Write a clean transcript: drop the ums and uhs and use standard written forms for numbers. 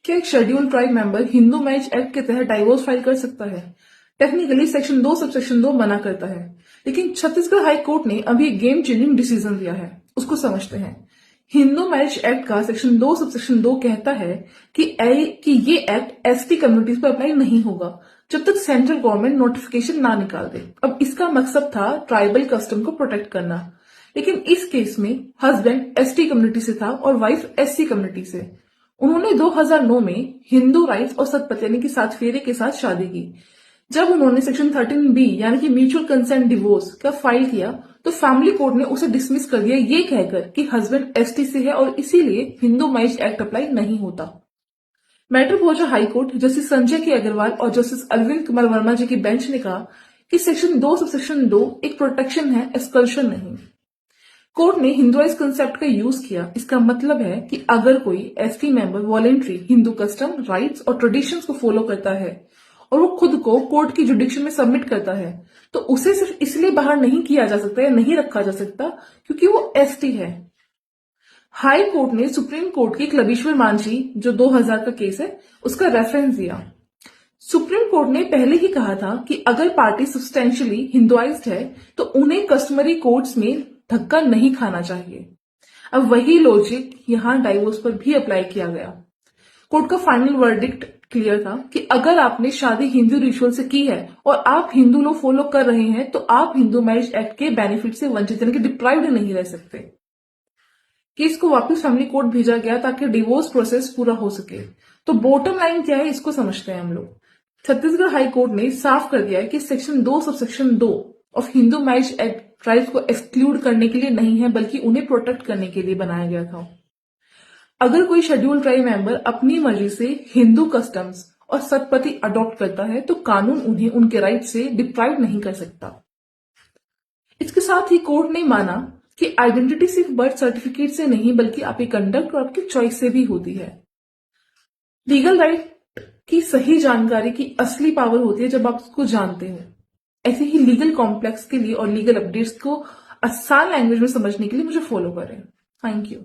क्या एक schedule tribe member Hindu marriage act के तहत डाइवोर्स फाइल कर सकता है? टेक्निकली सेक्शन 2 सब सेक्शन 2 मना करता है, लेकिन छत्तीसगढ़ हाई कोर्ट ने अभी एक गेम चेंजिंग डिसीजन दिया है। उसको समझते हैं। हिंदू मैरिज एक्ट का सेक्शन 2 सब सेक्शन 2 कहता है कि ये एक्ट एसटी कम्युनिटीज पर अप्लाई नहीं होगा जब तक सेंट्रल गवर्नमेंट नोटिफिकेशन ना निकाल दे। अब इसका मकसद था ट्राइबल कस्टम को प्रोटेक्ट करना, लेकिन इस केस में हस्बैंड एसटी कम्युनिटी से था और वाइफ एससी कम्युनिटी से। उन्होंने 2009 में हिंदू राइट्स और सतपथ यानी कि सात फेरे के साथ शादी की। जब उन्होंने सेक्शन 13B यानी कि म्यूचुअल कंसेंट डिवोर्स का फाइल किया तो फैमिली कोर्ट ने उसे डिसमिस कर दिया, ये कहकर कि हस्बैंड एसटी से है और इसीलिए हिंदू मैरिज एक्ट अप्लाई नहीं होता। मैटर पहुंचा हाई कोर्ट। जस्टिस संजय के अग्रवाल और जस्टिस अरविंद कुमार वर्मा जी की बेंच ने कहा कि सेक्शन 2 सब सेक्शन 2 एक प्रोटेक्शन है, एक्सकल्शन नहीं। कोर्ट ने हिंदुआइज कंसेप्ट का यूज किया। इसका मतलब है कि अगर कोई ST member voluntary Hindu custom, rights और ट्रेडिशंस को फॉलो करता है और वो खुद को कोर्ट की जुडिक्शन में सबमिट करता है तो उसे सिर्फ इसलिए बाहर नहीं किया जा सकता या नहीं रखा जा सकता क्योंकि वो एसटी है। हाई कोर्ट ने सुप्रीम कोर्ट की क्लबीश्वर मांझी जो 2000 का केस है उसका रेफरेंस दिया। सुप्रीम कोर्ट ने पहले ही कहा था कि अगर पार्टी सब्सटेंशियली हिंदुआइज्ड है तो उन्हें कस्टमरी कोर्ट्स में धक्का नहीं खाना चाहिए। अब वही लॉजिक यहां डाइवोर्स पर भी अप्लाई किया गया। कोर्ट का फाइनल वर्डिक्ट क्लियर था कि अगर आपने शादी हिंदू रिचुअल से की है और आप हिंदू लॉ फॉलो कर रहे हैं तो आप हिंदू मैरिज एक्ट के बेनिफिट से वंचित यानी कि डिप्राइव्ड नहीं रह सकते। केस को वापस फैमिली कोर्ट भेजा गया ताकि डिवोर्स प्रोसेस पूरा हो सके। तो बॉटम लाइन क्या है इसको समझते हैं हम लोग। छत्तीसगढ़ हाई कोर्ट ने साफ कर दिया है कि section 2 sub section 2 of Hindu marriage act tribes को एक्सक्लूड करने के लिए नहीं है बल्कि उन्हें प्रोटेक्ट करने के लिए बनाया गया था। अगर कोई शेड्यूल ट्राइब मेंबर अपनी मर्जी से हिंदू कस्टम्स और सतपथी अडॉप्ट करता है तो कानून उन्हें उनके राइट से डिप्राइव नहीं कर सकता। इसके साथ ही कोर्ट ने माना कि आइडेंटिटी सिर्फ बर्थ सर्टिफिकेट से नहीं बल्कि आपकी कंडक्ट और आपकी चॉइस से भी होती है। लीगल राइट की सही जानकारी की असली पावर होती है जब आप उसको जानते हो। ऐसे ही लीगल कॉम्प्लेक्स के लिए और लीगल अपडेट्स को आसान लैंग्वेज में समझने के लिए मुझे फॉलो करें। Thank you.